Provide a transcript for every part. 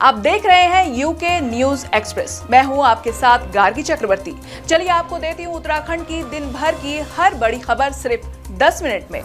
आप देख रहे हैं यूके न्यूज एक्सप्रेस। मैं हूं आपके साथ गार्गी चक्रवर्ती। चलिए आपको देती हूं उत्तराखंड की दिन भर की हर बड़ी खबर सिर्फ 10 मिनट में।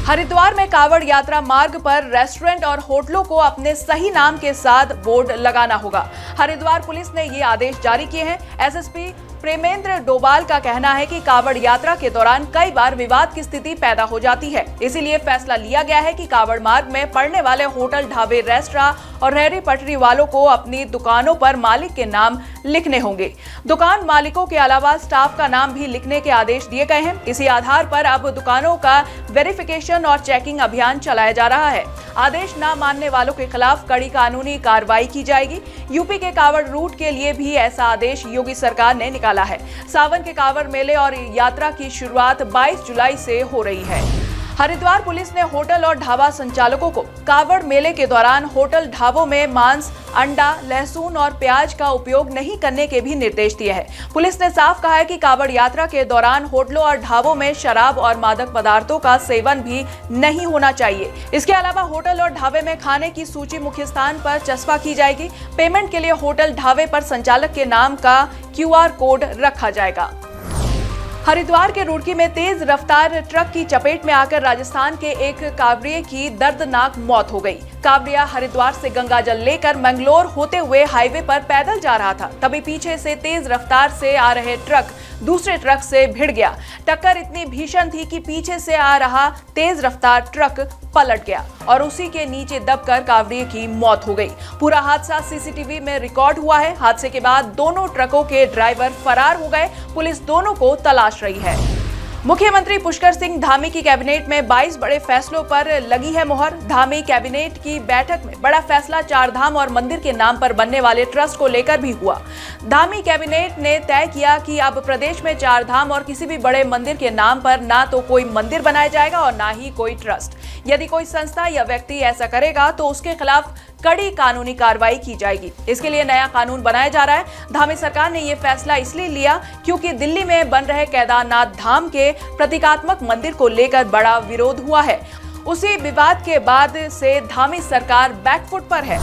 हरिद्वार में कावड़ यात्रा मार्ग पर रेस्टोरेंट और होटलों को अपने सही नाम के साथ बोर्ड लगाना होगा। हरिद्वार पुलिस ने ये आदेश जारी किए हैं। एसएसपी प्रेमेंद्र डोभाल का कहना है कि कावड़ यात्रा के दौरान कई बार विवाद की स्थिति पैदा हो जाती है, इसीलिए फैसला लिया गया है कि कावड़ मार्ग में पड़ने वाले होटल, ढाबे, रेस्टोरेंट और रेहड़ी पटरी वालों को अपनी दुकानों पर मालिक के नाम लिखने होंगे। दुकान मालिकों के अलावा स्टाफ का नाम भी लिखने के आदेश दिए गए हैं। इसी आधार पर अब दुकानों का वेरिफिकेशन और चेकिंग अभियान चलाया जा रहा है। आदेश न मानने वालों के खिलाफ कड़ी कानूनी कार्रवाई की जाएगी। यूपी के कावड़ रूट के लिए भी ऐसा आदेश योगी सरकार ने निकाला है। सावन के कावड़ मेले और यात्रा की शुरुआत 22 जुलाई से हो रही है। हरिद्वार पुलिस ने होटल और ढाबा संचालकों को कावड़ मेले के दौरान होटल ढाबों में मांस, अंडा, लहसुन और प्याज का उपयोग नहीं करने के भी निर्देश दिए हैं। पुलिस ने साफ कहा है कि कावड़ यात्रा के दौरान होटलों और ढाबों में शराब और मादक पदार्थों का सेवन भी नहीं होना चाहिए। इसके अलावा होटल और ढाबे में खाने की सूची मुख्य स्थान पर चस्पा की जाएगी। पेमेंट के लिए होटल ढाबे पर संचालक के नाम का QR कोड रखा जाएगा। हरिद्वार के रुड़की में तेज रफ्तार ट्रक की चपेट में आकर राजस्थान के एक कावड़िये की दर्दनाक मौत हो गई। कावड़िया हरिद्वार से गंगा जल लेकर मंगलोर होते हुए हाईवे पर पैदल जा रहा था, तभी पीछे से तेज रफ्तार से आ रहे ट्रक दूसरे ट्रक से भिड़ गया। टक्कर इतनी भीषण थी कि पीछे से आ रहा तेज रफ्तार ट्रक पलट गया और उसी के नीचे दबकर कावड़िये की मौत हो गई। पूरा हादसा सीसीटीवी में रिकॉर्ड हुआ है। हादसे के बाद दोनों ट्रकों के ड्राइवर फरार हो गए। पुलिस दोनों को तलाश रही है। मुख्यमंत्री पुष्कर सिंह धामी की कैबिनेट में 22 बड़े फैसलों पर लगी है मुहर। धामी कैबिनेट की बैठक में बड़ा फैसला चारधाम और मंदिर के नाम पर बनने वाले ट्रस्ट को लेकर भी हुआ। धामी कैबिनेट ने तय किया कि अब प्रदेश में चारधाम और किसी भी बड़े मंदिर के नाम पर ना तो कोई मंदिर बनाया जाएगा और ना ही कोई ट्रस्ट। यदि कोई संस्था या व्यक्ति ऐसा करेगा तो उसके खिलाफ कड़ी कानूनी कार्रवाई की जाएगी। इसके लिए नया कानून बनाया जा रहा है। धामी सरकार ने ये फैसला इसलिए लिया क्योंकि दिल्ली में बन रहे केदारनाथ धाम के प्रतीकात्मक मंदिर को लेकर बड़ा विरोध हुआ है। उसी विवाद के बाद से धामी सरकार बैकफुट पर है।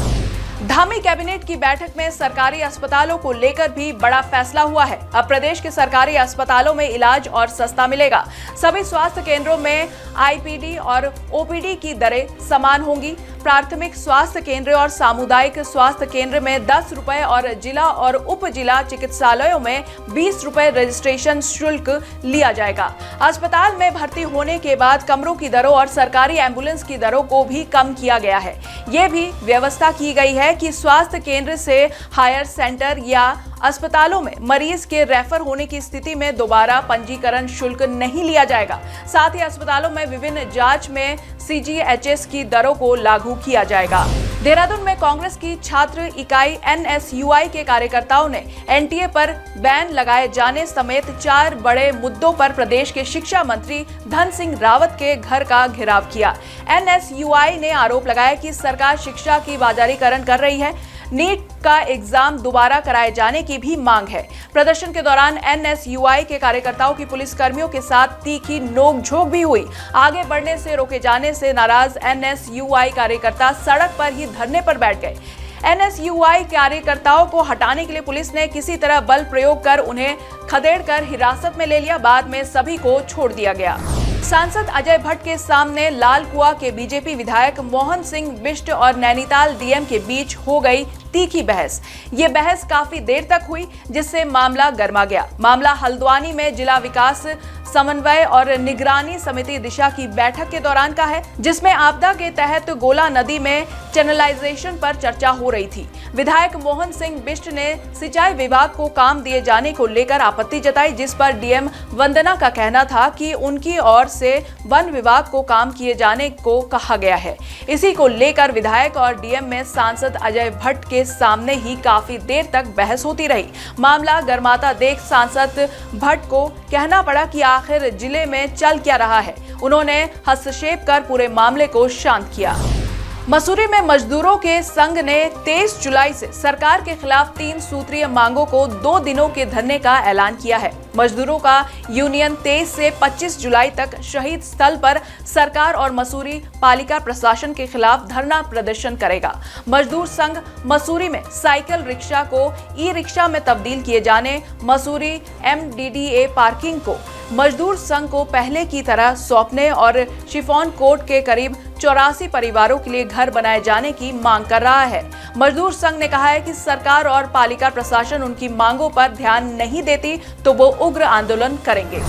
धामी कैबिनेट की बैठक में सरकारी अस्पतालों को लेकर भी बड़ा फैसला हुआ है। अब प्रदेश के सरकारी अस्पतालों में इलाज और सस्ता मिलेगा। सभी स्वास्थ्य केंद्रों में IPD और OPD की दरें समान होंगी। प्राथमिक स्वास्थ्य केंद्र और सामुदायिक स्वास्थ्य केंद्र में 10 रुपए और जिला और उप जिला चिकित्सालयों में 20 रुपए रजिस्ट्रेशन शुल्क लिया जाएगा। अस्पताल में भर्ती होने के बाद कमरों की दरों और सरकारी एम्बुलेंस की दरों को भी कम किया गया है। ये भी व्यवस्था की गई है कि स्वास्थ्य केंद्र से हायर सेंटर या अस्पतालों में मरीज के रेफर होने की स्थिति में दोबारा पंजीकरण शुल्क नहीं लिया जाएगा। साथ ही अस्पतालों में विभिन्न जांच में CGHS की दरों को लागू किया जाएगा। देहरादून में कांग्रेस की छात्र इकाई NSUI के कार्यकर्ताओं ने NTA पर बैन लगाए जाने समेत 4 बड़े मुद्दों पर प्रदेश के शिक्षा मंत्री धन सिंह रावत के घर का घेराव किया। NSUI ने आरोप लगाया कि सरकार शिक्षा की बाजारीकरण कर रही है। नीट का एग्जाम दोबारा कराए जाने की भी मांग है। प्रदर्शन के दौरान NSUI के कार्यकर्ताओं की पुलिस कर्मियों के साथ तीखी नोकझोंक भी हुई। आगे बढ़ने से रोके जाने से नाराज NSUI कार्यकर्ता सड़क पर ही धरने पर बैठ गए। NSUI कार्यकर्ताओं को हटाने के लिए पुलिस ने किसी तरह बल प्रयोग कर उन्हें खदेड़कर हिरासत में ले लिया। बाद में सभी को छोड़ दिया गया। सांसद अजय भट्ट के सामने लालकुआ के बीजेपी विधायक मोहन सिंह बिष्ट और नैनीताल DM के बीच हो गई तीखी बहस। ये बहस काफी देर तक हुई, जिससे मामला गर्मा गया। मामला हल्द्वानी में जिला विकास समन्वय और निगरानी समिति दिशा की बैठक के दौरान का है, जिसमें आपदा के तहत गोला नदी में चैनलाइजेशन पर चर्चा हो रही थी। विधायक मोहन सिंह बिष्ट ने सिंचाई विभाग को काम दिए जाने को लेकर आपत्ति जताई, जिस पर DM वंदना का कहना था कि उनकी ओर से वन विभाग को काम किए जाने को कहा गया है। इसी को लेकर विधायक और DM में सांसद अजय भट्ट के सामने ही काफी देर तक बहस होती रही। मामला गर्माता देख सांसद भट्ट को कहना पड़ा कि आखिर जिले में चल क्या रहा है। उन्होंने हस्तक्षेप कर पूरे मामले को शांत किया। मसूरी में मजदूरों के संघ ने 23 जुलाई से सरकार के खिलाफ 3 सूत्रीय मांगों को 2 दिनों के धरने का ऐलान किया है। मजदूरों का यूनियन 23 से 25 जुलाई तक शहीद स्थल पर सरकार और मसूरी पालिका प्रशासन के खिलाफ धरना प्रदर्शन करेगा। मजदूर संघ मसूरी में साइकिल रिक्शा को ई रिक्शा में तब्दील किए जाने, मसूरी MDDA पार्किंग को मजदूर संघ को पहले की तरह सौंपने और शिफॉन कोर्ट के करीब 84 परिवारों के लिए घर बनाए जाने की मांग कर रहा है। मजदूर संघ ने कहा है कि सरकार और पालिका प्रशासन उनकी मांगों पर ध्यान नहीं देती तो वो उग्र आंदोलन करेंगे।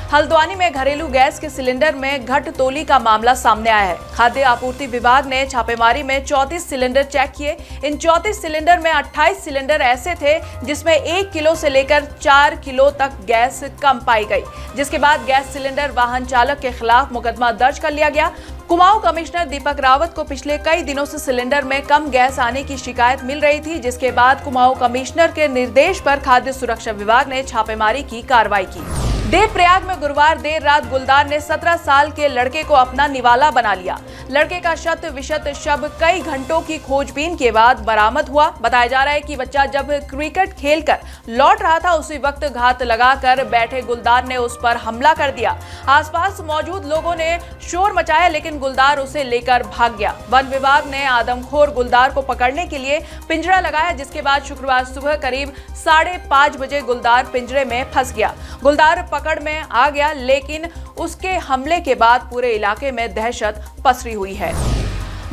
हल्द्वानी में घरेलू गैस के सिलेंडर में घटतोली का मामला सामने आया है। खाद्य आपूर्ति विभाग ने छापेमारी में 34 सिलेंडर चेक किए। इन 34 सिलेंडर में 28 सिलेंडर ऐसे थे जिसमें 1 किलो से लेकर 4 किलो तक गैस कम पाई गई, जिसके बाद गैस सिलेंडर वाहन चालक के खिलाफ मुकदमा दर्ज कर लिया गया। कुमाऊं कमिश्नर दीपक रावत को पिछले कई दिनों से सिलेंडर में कम गैस आने की शिकायत मिल रही थी, जिसके बाद कुमाऊं कमिश्नर के निर्देश पर खाद्य सुरक्षा विभाग ने छापेमारी की कार्रवाई की। देवप्रयाग में गुरुवार देर रात गुलदार ने 17 साल के लड़के को अपना निवाला बना लिया। लड़के का शत विशत शव कई घंटों की खोजबीन के बाद बरामद हुआ। बताया जा रहा है कि बच्चा जब क्रिकेट खेलकर लौट रहा था उसी वक्त घात लगाकर बैठे गुलदार ने उस पर हमला कर दिया। आसपास मौजूद लोगों ने शोर मचाया, लेकिन गुलदार उसे लेकर भाग गया। वन विभाग ने आदमखोर गुलदार को पकड़ने के लिए पिंजरा लगाया, जिसके बाद शुक्रवार सुबह करीब 5:30 बजे गुलदार पिंजरे में फंस गया। गुलदार पकड़ में आ गया, लेकिन उसके हमले के बाद पूरे इलाके में दहशत पसरी हुई है।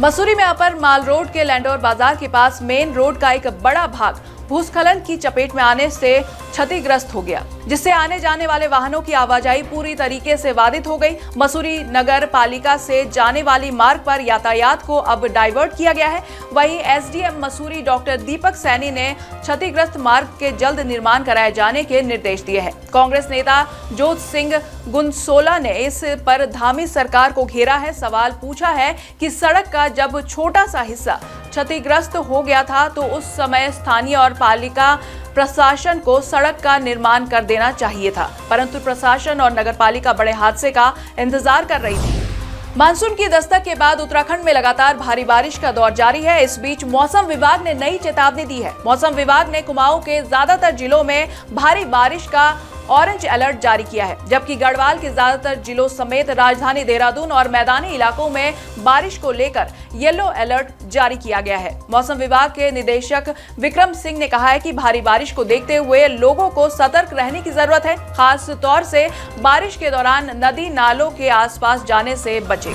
मसूरी में अपर माल रोड के लैंडोर बाजार के पास मेन रोड का एक बड़ा भाग भूस्खलन की चपेट में आने से क्षतिग्रस्त हो गया, जिससे आने जाने वाले वाहनों की आवाजाही पूरी तरीके से बाधित हो गई। मसूरी नगर पालिका से जाने वाली मार्ग पर यातायात को अब डाइवर्ट किया गया है। वहीं SDM मसूरी डॉक्टर दीपक सैनी ने क्षतिग्रस्त मार्ग के जल्द निर्माण कराए जाने के निर्देश दिए हैं। कांग्रेस नेता जोत सिंह गुनसोला ने इस पर धामी सरकार को घेरा है। सवाल पूछा है कि सड़क का जब छोटा सा हिस्सा क्षतिग्रस्त हो गया था तो उस समय स्थानीय और पालिका प्रशासन को सड़क का निर्माण कर देना चाहिए था, परंतु प्रशासन और नगरपालिका बड़े हादसे का इंतजार कर रही थी। मानसून की दस्तक के बाद उत्तराखंड में लगातार भारी बारिश का दौर जारी है। इस बीच मौसम विभाग ने नई चेतावनी दी है। मौसम विभाग ने कुमाऊं के ज्यादातर जिलों में भारी बारिश का ऑरेंज अलर्ट जारी किया है, जबकि गढ़वाल के ज्यादातर जिलों समेत राजधानी देहरादून और मैदानी इलाकों में बारिश को लेकर येलो अलर्ट जारी किया गया है। मौसम विभाग के निदेशक विक्रम सिंह ने कहा है कि भारी बारिश को देखते हुए लोगों को सतर्क रहने की जरूरत है। खास तौर से बारिश के दौरान नदी नालों के आसपास जाने से बचें।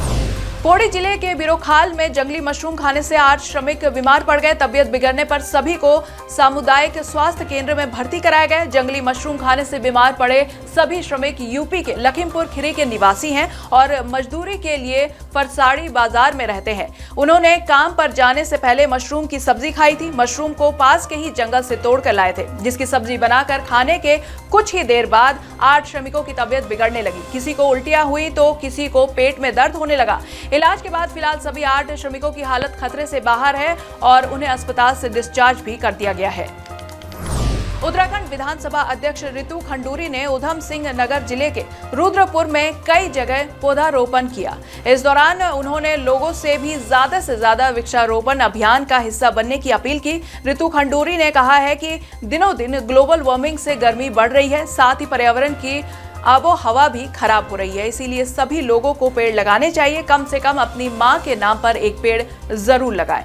पौड़ी जिले के बिरोखाल में जंगली मशरूम खाने से 8 श्रमिक बीमार पड़ गए। तबियत बिगड़ने पर सभी को सामुदायिक स्वास्थ्य केंद्र में भर्ती कराया गया। जंगली मशरूम खाने से बीमार पड़े सभी श्रमिक यूपी के लखीमपुर खीरी के निवासी हैं और मजदूरी के लिए फरसाड़ी बाजार में रहते हैं। उन्होंने काम पर जाने से पहले मशरूम की सब्जी खाई थी। मशरूम को पास के ही जंगल से तोड़ कर लाए थे, जिसकी सब्जी बनाकर खाने के कुछ ही देर बाद 8 श्रमिकों की तबियत बिगड़ने लगी। किसी को उल्टियां हुई तो किसी को पेट में दर्द होने लगा। इलाज के बाद फिलहाल सभी 8 श्रमिकों की हालत खतरे से बाहर है और उन्हें अस्पताल से डिस्चार्ज भी कर दिया गया है। उत्तराखंड विधानसभा अध्यक्ष रितु खंडूरी ने उधम सिंह नगर जिले के रुद्रपुर में कई जगह पौधारोपण किया। इस दौरान उन्होंने लोगों से ज्यादा वृक्षारोपण अभियान का हिस्सा बनने की अपील की। रितु खंडूरी ने कहा है कि दिनों दिन ग्लोबल वार्मिंग से गर्मी बढ़ रही है, साथ ही पर्यावरण की आबो हवा भी खराब हो रही है, इसीलिए सभी लोगों को पेड़ लगाने चाहिए। कम से कम अपनी मां के नाम पर एक पेड़ जरूर लगाएं।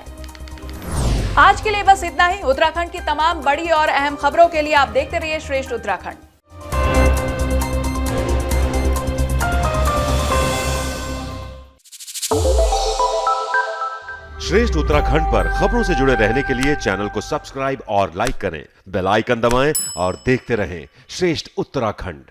आज के लिए बस इतना ही। उत्तराखंड की तमाम बड़ी और अहम खबरों के लिए आप देखते रहिए श्रेष्ठ उत्तराखंड। श्रेष्ठ उत्तराखंड पर खबरों से जुड़े रहने के लिए चैनल को सब्सक्राइब और लाइक करें, बेल आइकन दबाएं और देखते रहें श्रेष्ठ उत्तराखंड।